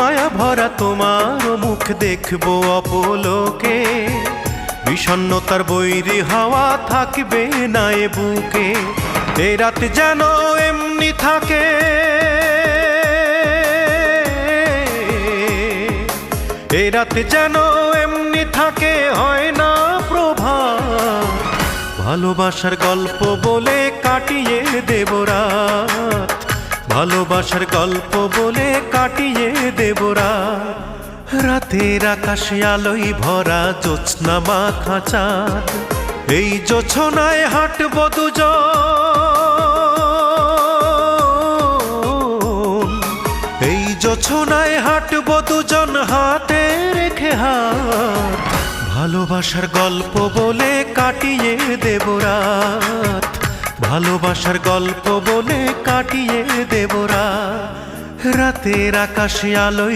মায়া ভরা তোমার মুখ দেখবো অপলোকে, বিষণ্ণতার বৈরী হাওয়া থাকবে না এ বুকে। এ রাত যেন এমনি থাকে, এ রাত যেন এমনি থাকে, হয় না প্রভাত। ভালোবাসার গল্প বলে কাটিয়ে দেব রাত, ভালোবাসার গল্প বলে কাটিয়ে দেব রাত। রাতের আকাশে আলোয় ভরা জ্যোৎস্না মাখা চাঁদ, এই জোছনায় হাঁটব দুজন, এই জোছনায় হাঁটব দুজন হাতে রেখে হাত। ভালোবাসার গল্প বলে কাটিয়ে দেব রাত, ভালোবাসার গল্প বলে কাটিয়ে দেব রাত। রাতের আকাশে আলোয়